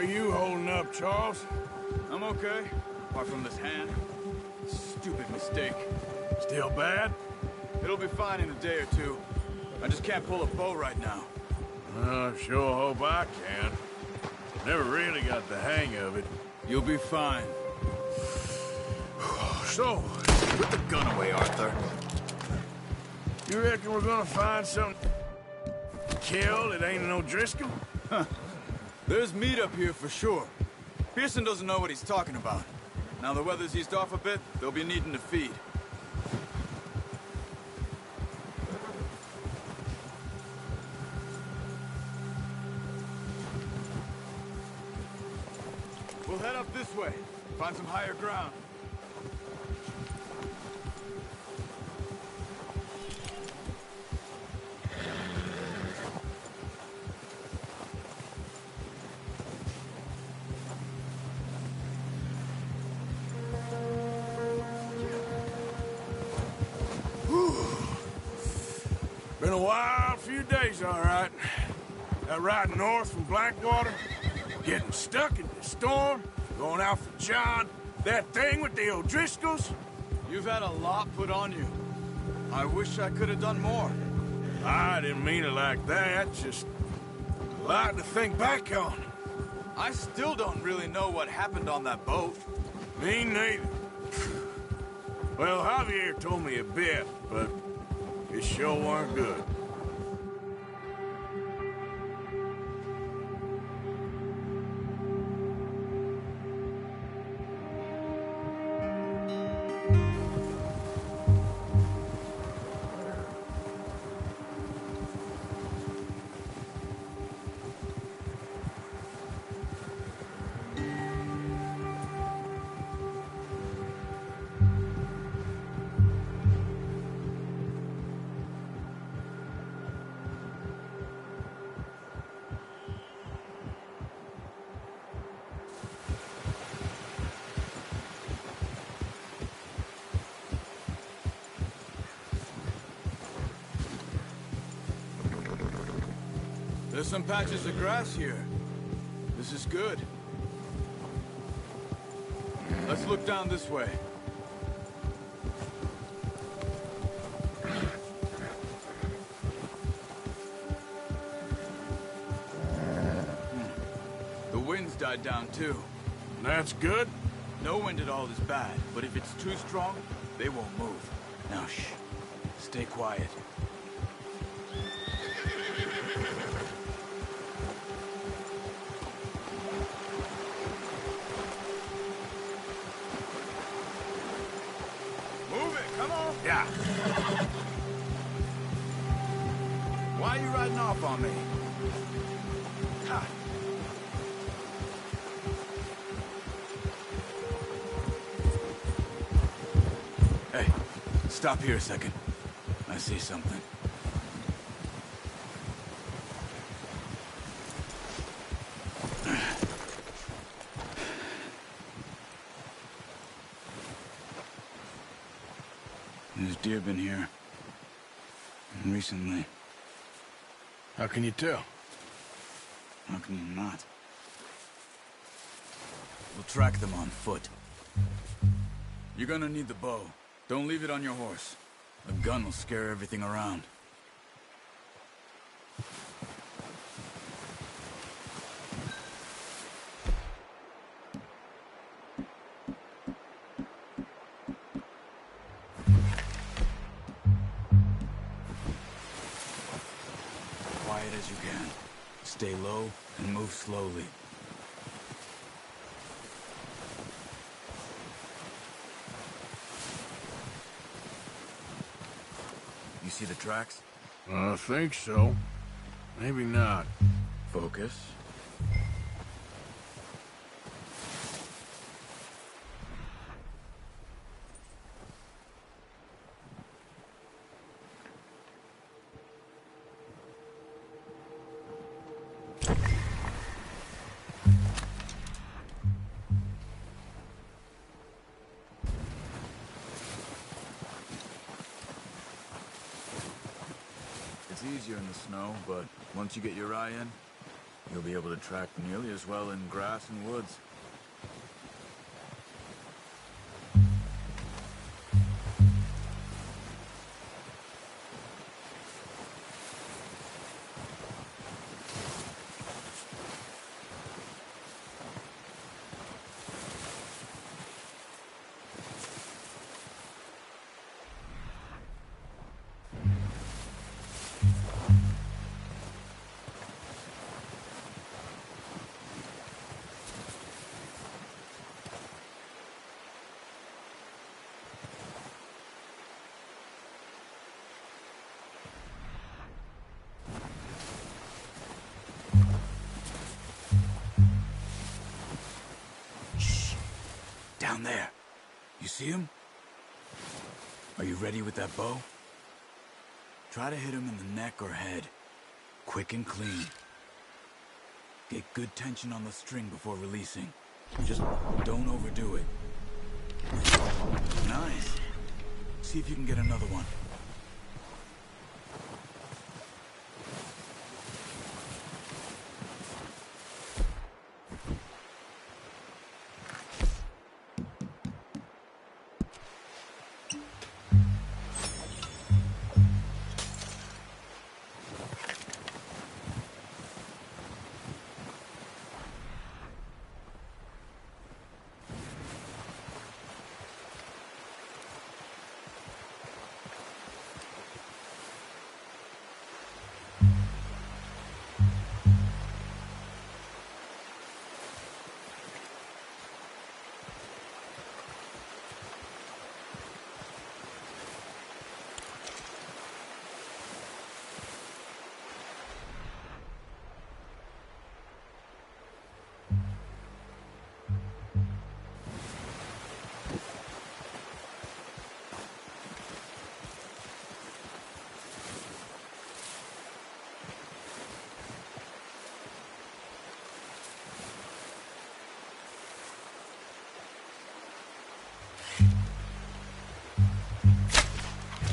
you holding up, Charles? I'm okay, apart from this hand. Stupid mistake. Still bad? It'll be fine in a day or two. I just can't pull a bow right now. Sure hope I can. Never really got the hang of it. You'll be fine. So, Put the gun away, Arthur. you reckon we're gonna find something killed that ain't no Driscoll? There's meat up here for sure. Pearson doesn't know what he's talking about. Now the weather's eased off a bit, they'll be needing to feed. We'll head up this way, find some higher ground. Been a wild few days, all right. That ride north from Blackwater, getting stuck in the storm, going out for John, that thing with the O'Driscolls. You've had a lot put on you. I wish I could have done more. I didn't mean it like that, just a lot to think back on. I still don't really know what happened on that boat. Me neither. Well, Javier told me a bit, but it sure weren't good. There's some patches of grass here. This is good. Let's look down this way. The wind's died down too. That's good. No wind at all is bad, but if it's too strong, they won't move. Now shh. Stay quiet. Yeah. Why are you riding off on me? Ha. Hey, stop here a second. I see something. There's deer been here. Recently. How can you tell? How can you not? We'll track them on foot. You're gonna need the bow. Don't leave it on your horse. A gun will scare everything around. Quiet as you can. Stay low and move slowly. You see the tracks? I think so. Maybe not. Focus. It's easier in the snow, but once you get your eye in, You'll be able to track nearly as well in grass and woods. Down there. You see him? Are you ready with that bow? Try to hit him in the neck or head. Quick and clean. Get good tension on the string before releasing. Just don't overdo it. Nice. See if you can get another one.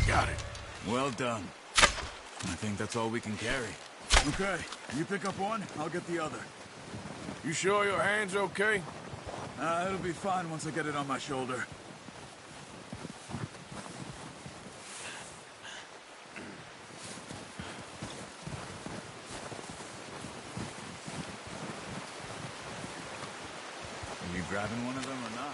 Got it. Well done. I think that's all we can carry. Okay, you pick up one, I'll get the other. You sure your hand's okay? It'll be fine once I get it on my shoulder. Are you grabbing one of them or not?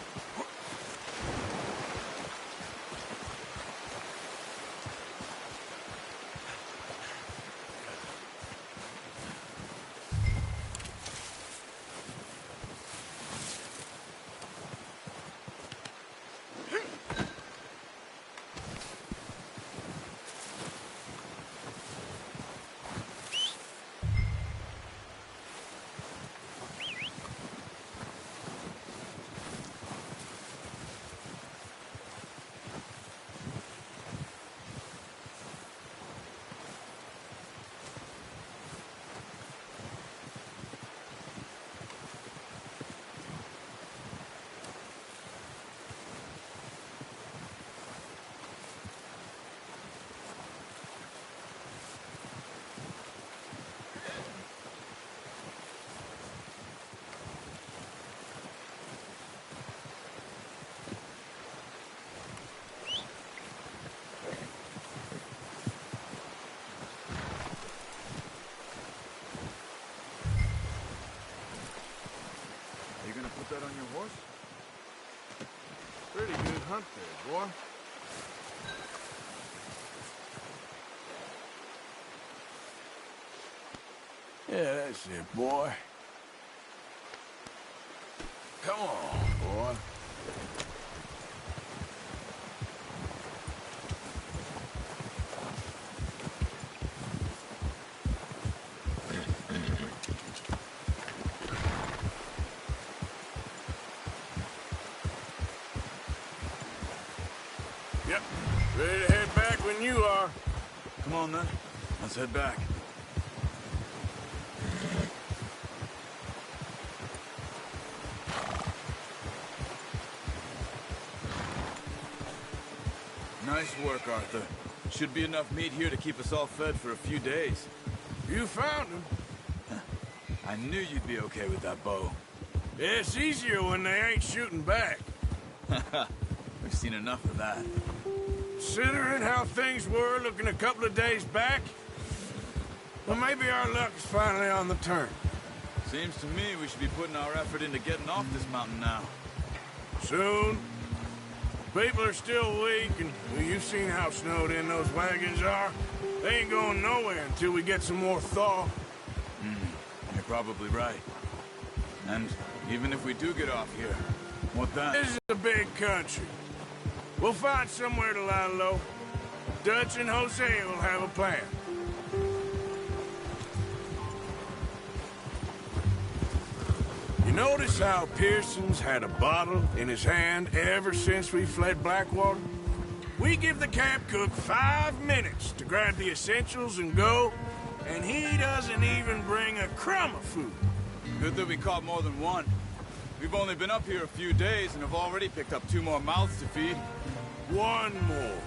Put that on your horse? Pretty good hunt there, boy. Yeah, that's it, boy. Come on, boy. Yep. Ready to head back when you are. Come on, then. Let's head back. Nice work, Arthur. Should be enough meat here to keep us all fed for a few days. You found him. I knew you'd be okay with that bow. It's easier when they ain't shooting back. We've seen enough of that. Considering how things were looking a couple of days back, well, maybe our luck is finally on the turn. Seems to me we should be putting our effort into getting off this mountain now. Soon. People are still weak, and well, you've seen how snowed in those wagons are. They ain't going nowhere until we get some more thaw. You're probably right. And even if we do get off here, what then? This is a big country. We'll find somewhere to lie low. Dutch and Jose will have a plan. You notice how Pearson's had a bottle in his hand ever since we fled Blackwater? We give the camp cook 5 minutes to grab the essentials and go, and he doesn't even bring a crumb of food. Good that we caught more than one. We've only been up here a few days and have already picked up 2 more mouths to feed. 1 more.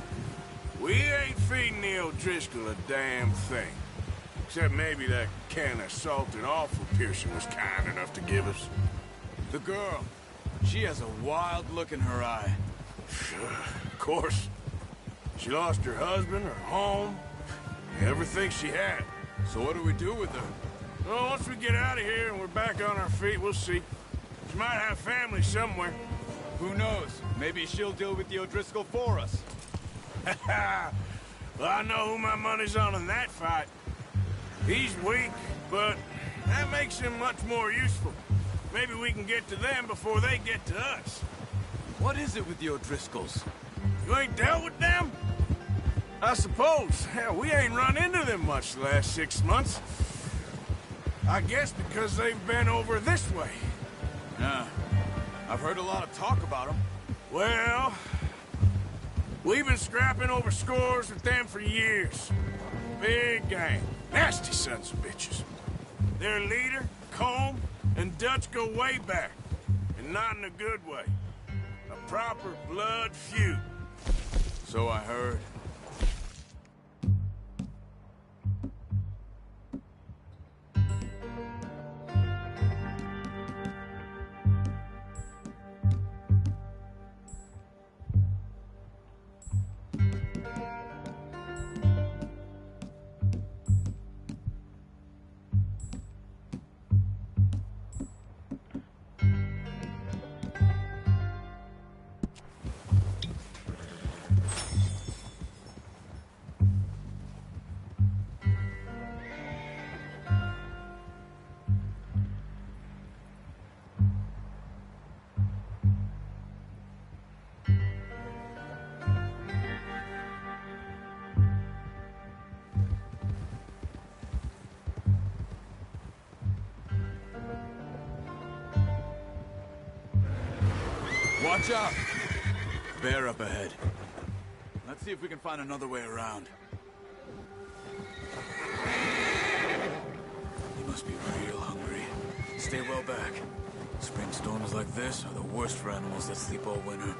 We ain't feeding the O'Driscoll a damn thing. Except maybe that can of salted offal Pearson was kind enough to give us. The girl. She has a wild look in her eye. Of course. She lost her husband, her home, everything she had. So what do we do with her? Well, once we get out of here and we're back on our feet, we'll see. She might have family somewhere. Who knows? Maybe she'll deal with the O'Driscoll for us. Well, I know who my money's on in that fight. He's weak, but that makes him much more useful. Maybe we can get to them before they get to us. What is it with the O'Driscolls? You ain't dealt with them? I suppose. Hell, we ain't run into them much the last 6 months. I guess because they've been over this way. Yeah. I've heard a lot of talk about them. Well, we've been scrapping over scores with them for years. Big gang. Nasty sons of bitches. Their leader, Combe, and Dutch go way back. And not in a good way. A proper blood feud. So I heard. Watch out! Bear up ahead. Let's see if we can find another way around. He must be real hungry. Stay well back. Spring storms like this are the worst for animals that sleep all winter.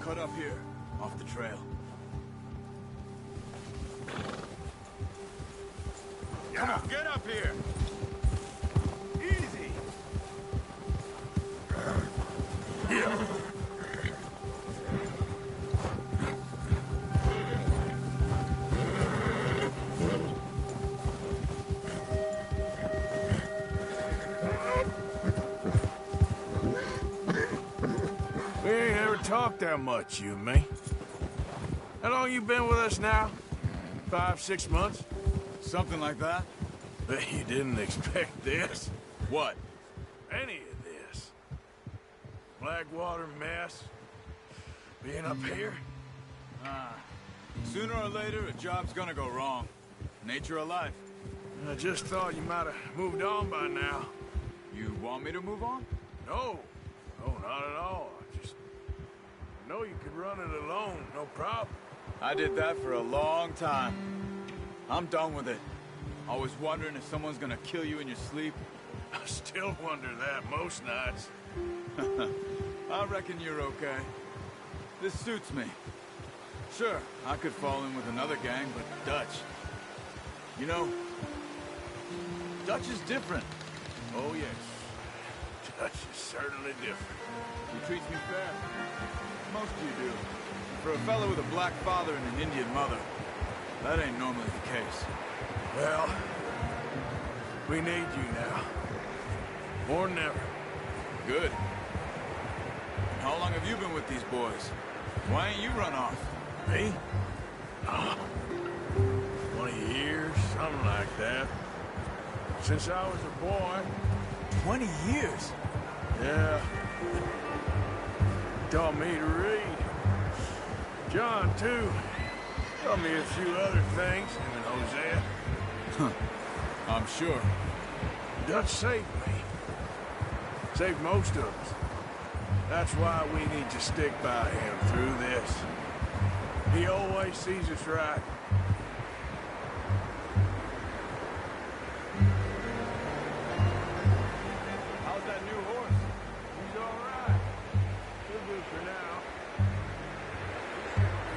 Cut up here, off the trail. Come on, get up here! Easy! We ain't ever talked that much, you and me. How long you been with us now? 5, 6 months? Something like that? Bet you didn't expect this. What? Any of this. Blackwater mess. Being up here. Sooner or later, a job's gonna go wrong. Nature of life. I just thought you might have moved on by now. You want me to move on? No. No, not at all. I know you could run it alone, no problem. I did that for a long time. I'm done with it. Always wondering if someone's gonna kill you in your sleep. I still wonder that most nights. I reckon you're okay. This suits me. Sure, I could fall in with another gang, but Dutch... You know, Dutch is different. Oh, yes. Dutch is certainly different. He treats me fair. Most of you do. For a fellow with a black father and an Indian mother, that ain't normally the case. Well, we need you now. More than ever. Good. How long have you been with these boys? Why ain't you run off? Me? 20 years, something like that. Since I was a boy. 20 years? Yeah. Taught me to read. John, too. Taught me a few other things, him and Hosea. Huh. I'm sure. Dutch saved me. Saved most of us. That's why we need to stick by him through this. He always sees us right. How's that new horse? He's all right. He'll do for now.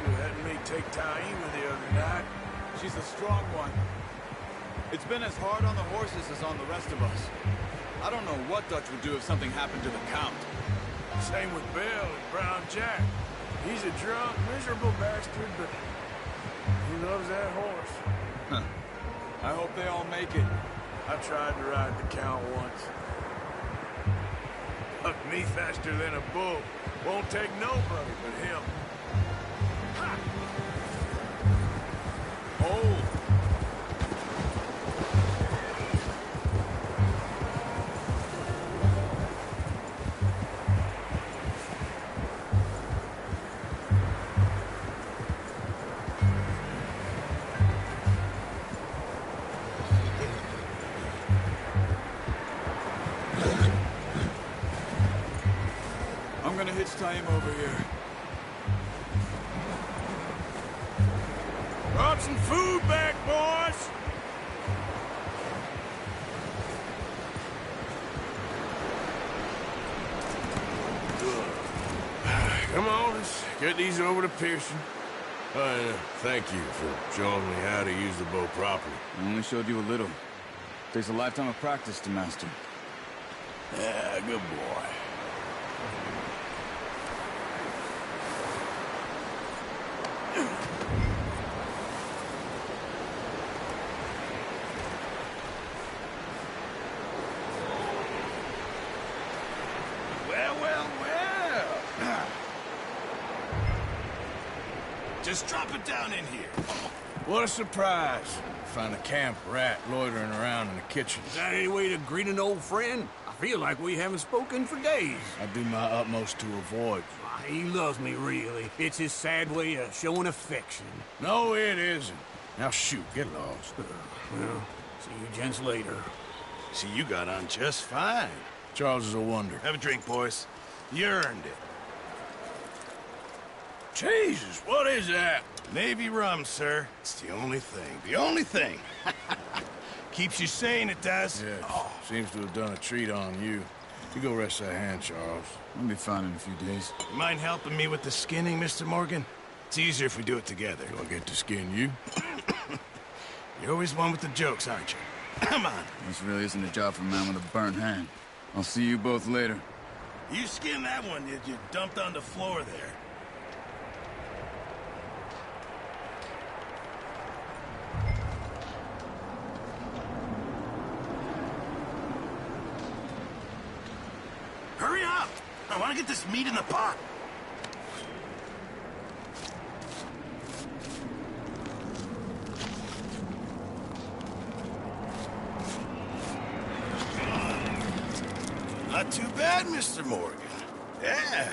You had me take Taima the other night. She's a strong one. It's been as hard on the horses as on the rest of us. I don't know what Dutch would do if something happened to the Count. Same with Bill and Brown Jack. He's a drunk, miserable bastard, but he loves that horse. Huh. I hope they all make it. I tried to ride the Count once. Bucked me faster than a bull. Won't take nobody but him. Ha! Hold! I'm gonna hitch time over here. Brought some food back, boys! Come on, let's get these over to Pearson. Thank you for showing me how to use the bow properly. I only showed you a little. Takes a lifetime of practice to master. Yeah, good boy. Well. Just drop it down in here. What a surprise. Find a camp rat loitering around in the kitchen. Is that any way to greet an old friend? I feel like we haven't spoken for days. I do my utmost to avoid you. He loves me, really. It's his sad way of showing affection. No, it isn't. Now shoot, get lost. Well, see you gents later. See, you got on just fine. Charles is a wonder. Have a drink, boys. You earned it. Jesus, what is that? Navy rum, sir. It's the only thing. The only thing. Keeps you sane, it does. Yes, seems to have done a treat on you. You go rest that hand, Charles. I'll be fine in a few days. You mind helping me with the skinning, Mr. Morgan? It's easier if we do it together. Do I get to skin you? You're always one with the jokes, aren't you? Come on. This really isn't a job for a man with a burnt hand. I'll see you both later. You skinned that one that you dumped on the floor there. Hurry up! I want to get this meat in the pot. Not too bad, Mr. Morgan. Yeah.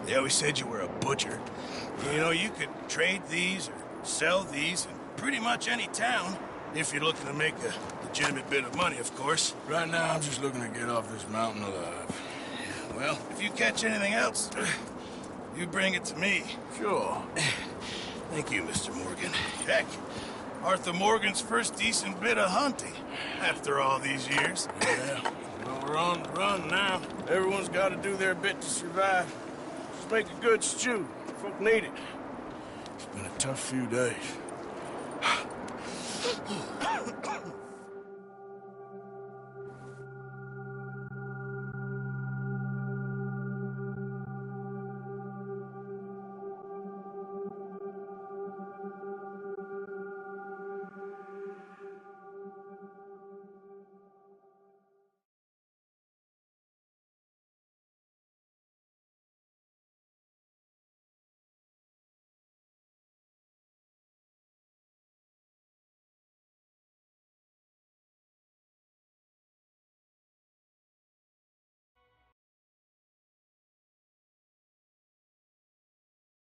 They always said you were a butcher. You know, you could trade these or sell these in pretty much any town, if you're looking to make a legitimate bit of money, of course. Right now, I'm just looking to get off this mountain alive. Well, if you catch anything else, you bring it to me. Sure. Thank you, Mr. Morgan. Heck, Arthur Morgan's first decent bit of hunting after all these years. Yeah, well, we're on the run now. Everyone's got to do their bit to survive. Just make a good stew. Folk need it. It's been a tough few days.